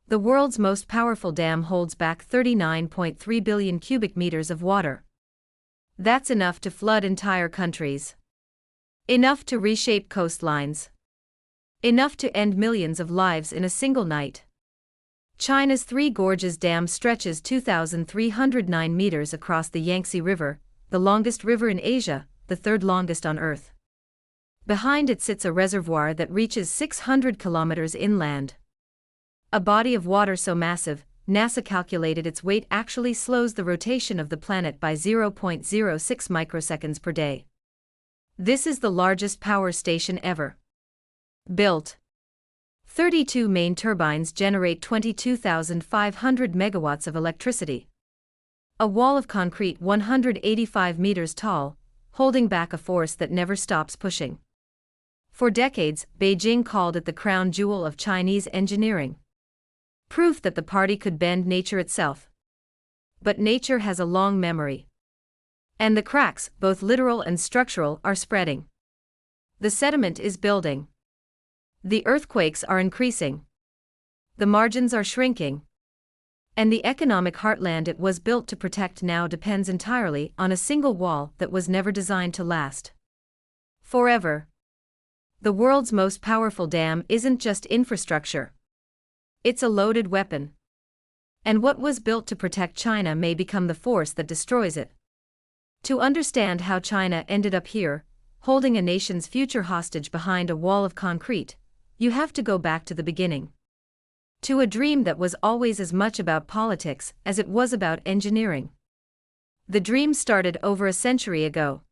The world's most powerful dam holds back 39.3 billion cubic meters of water. That's enough to flood entire countries. Enough to reshape coastlines. Enough to end millions of lives in a single night. China's Three Gorges Dam stretches 2,309 meters across the Yangtze River, the longest river in Asia, the third longest on Earth. Behind it sits a reservoir that reaches 600 kilometers inland. A body of water so massive, NASA calculated its weight actually slows the rotation of the planet by 0.06 microseconds per day. This is the largest power station ever built. 32 main turbines generate 22,500 megawatts of electricity. A wall of concrete 185 meters tall, holding back a force that never stops pushing. For decades, Beijing called it the crown jewel of Chinese engineering. Proof that the party could bend nature itself. But nature has a long memory. And the cracks, both literal and structural, are spreading. The sediment is building. The earthquakes are increasing. The margins are shrinking. And the economic heartland it was built to protect now depends entirely on a single wall that was never designed to last forever. The world's most powerful dam isn't just infrastructure. It's a loaded weapon. And what was built to protect China may become the force that destroys it. To understand how China ended up here, holding a nation's future hostage behind a wall of concrete, you have to go back to the beginning. To a dream that was always as much about politics as it was about engineering. The dream started over a century ago.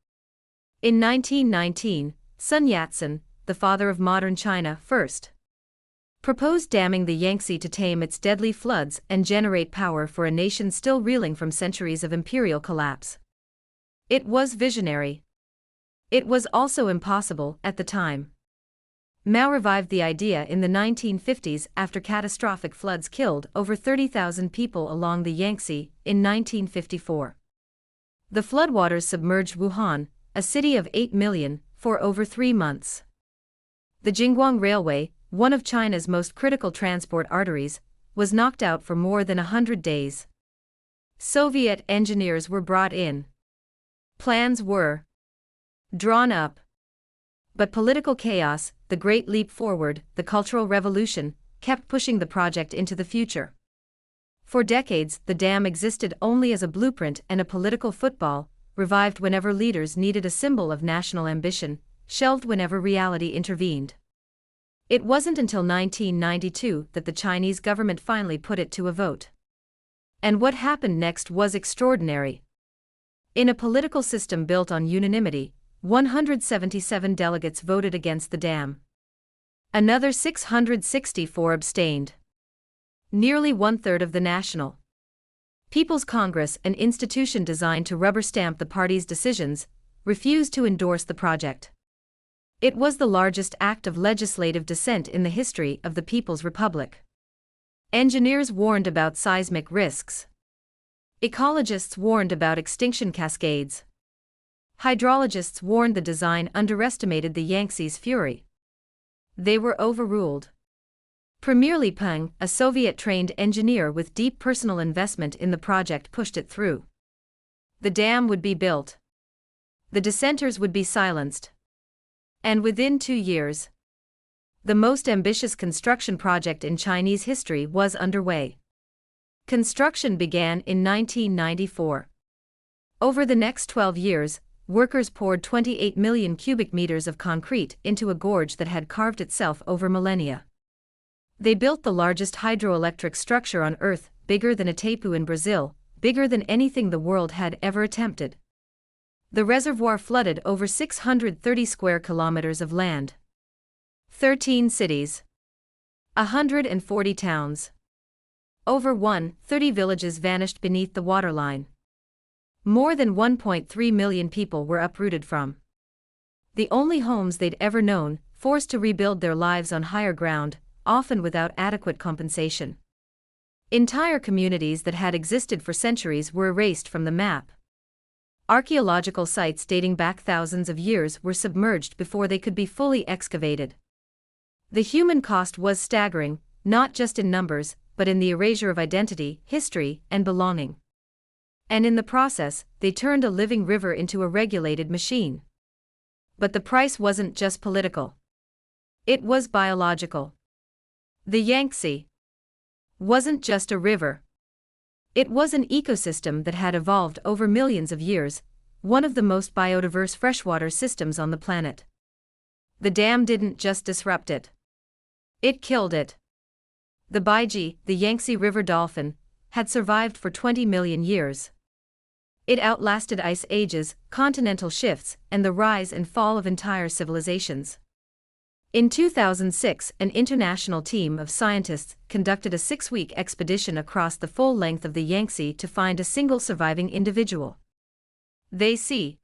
In 1919, Sun Yat-sen, the father of modern China, first proposed damming the Yangtze to tame its deadly floods and generate power for a nation still reeling from centuries of imperial collapse. It was visionary. It was also impossible at the time. Mao revived the idea in the 1950s after catastrophic floods killed over 30,000 people along the Yangtze in 1954. The floodwaters submerged Wuhan, a city of 8 million, for over 3 months. The Jingguang Railway, one of China's most critical transport arteries, was knocked out for more than 100 days. Soviet engineers were brought in. Plans were drawn up. But political chaos, the Great Leap Forward, the Cultural Revolution, kept pushing the project into the future. For decades, the dam existed only as a blueprint and a political football, revived whenever leaders needed a symbol of national ambition, shelved whenever reality intervened. It wasn't until 1992 that the Chinese government finally put it to a vote. And what happened next was extraordinary. In a political system built on unanimity, 177 delegates voted against the dam. Another 664 abstained. Nearly one-third of the National People's Congress, an institution designed to rubber-stamp the party's decisions, refused to endorse the project. It was the largest act of legislative dissent in the history of the People's Republic. Engineers warned about seismic risks. Ecologists warned about extinction cascades. Hydrologists warned the design underestimated the Yangtze's fury. They were overruled. Premier Li Peng, a Soviet-trained engineer with deep personal investment in the project, pushed it through. The dam would be built. The dissenters would be silenced. And within 2 years, the most ambitious construction project in Chinese history was underway. Construction began in 1994. Over the next 12 years, workers poured 28 million cubic meters of concrete into a gorge that had carved itself over millennia. They built the largest hydroelectric structure on Earth, bigger than Itaipu in Brazil, bigger than anything the world had ever attempted. The reservoir flooded over 630 square kilometers of land. 13 cities. 140 towns. Over 130 villages vanished beneath the waterline. More than 1.3 million people were uprooted from the only homes they'd ever known, forced to rebuild their lives on higher ground, often without adequate compensation. Entire communities that had existed for centuries were erased from the map. Archaeological sites dating back thousands of years were submerged before they could be fully excavated. The human cost was staggering, not just in numbers, but in the erasure of identity, history, and belonging. And in the process, they turned a living river into a regulated machine. But the price wasn't just political. It was biological. The Yangtze wasn't just a river. It was an ecosystem that had evolved over millions of years, one of the most biodiverse freshwater systems on the planet. The dam didn't just disrupt it. It killed it. The Baiji, the Yangtze River dolphin, had survived for 20 million years. It outlasted ice ages, continental shifts, and the rise and fall of entire civilizations. In 2006, an international team of scientists conducted a 6-week expedition across the full length of the Yangtze to find a single surviving individual. They see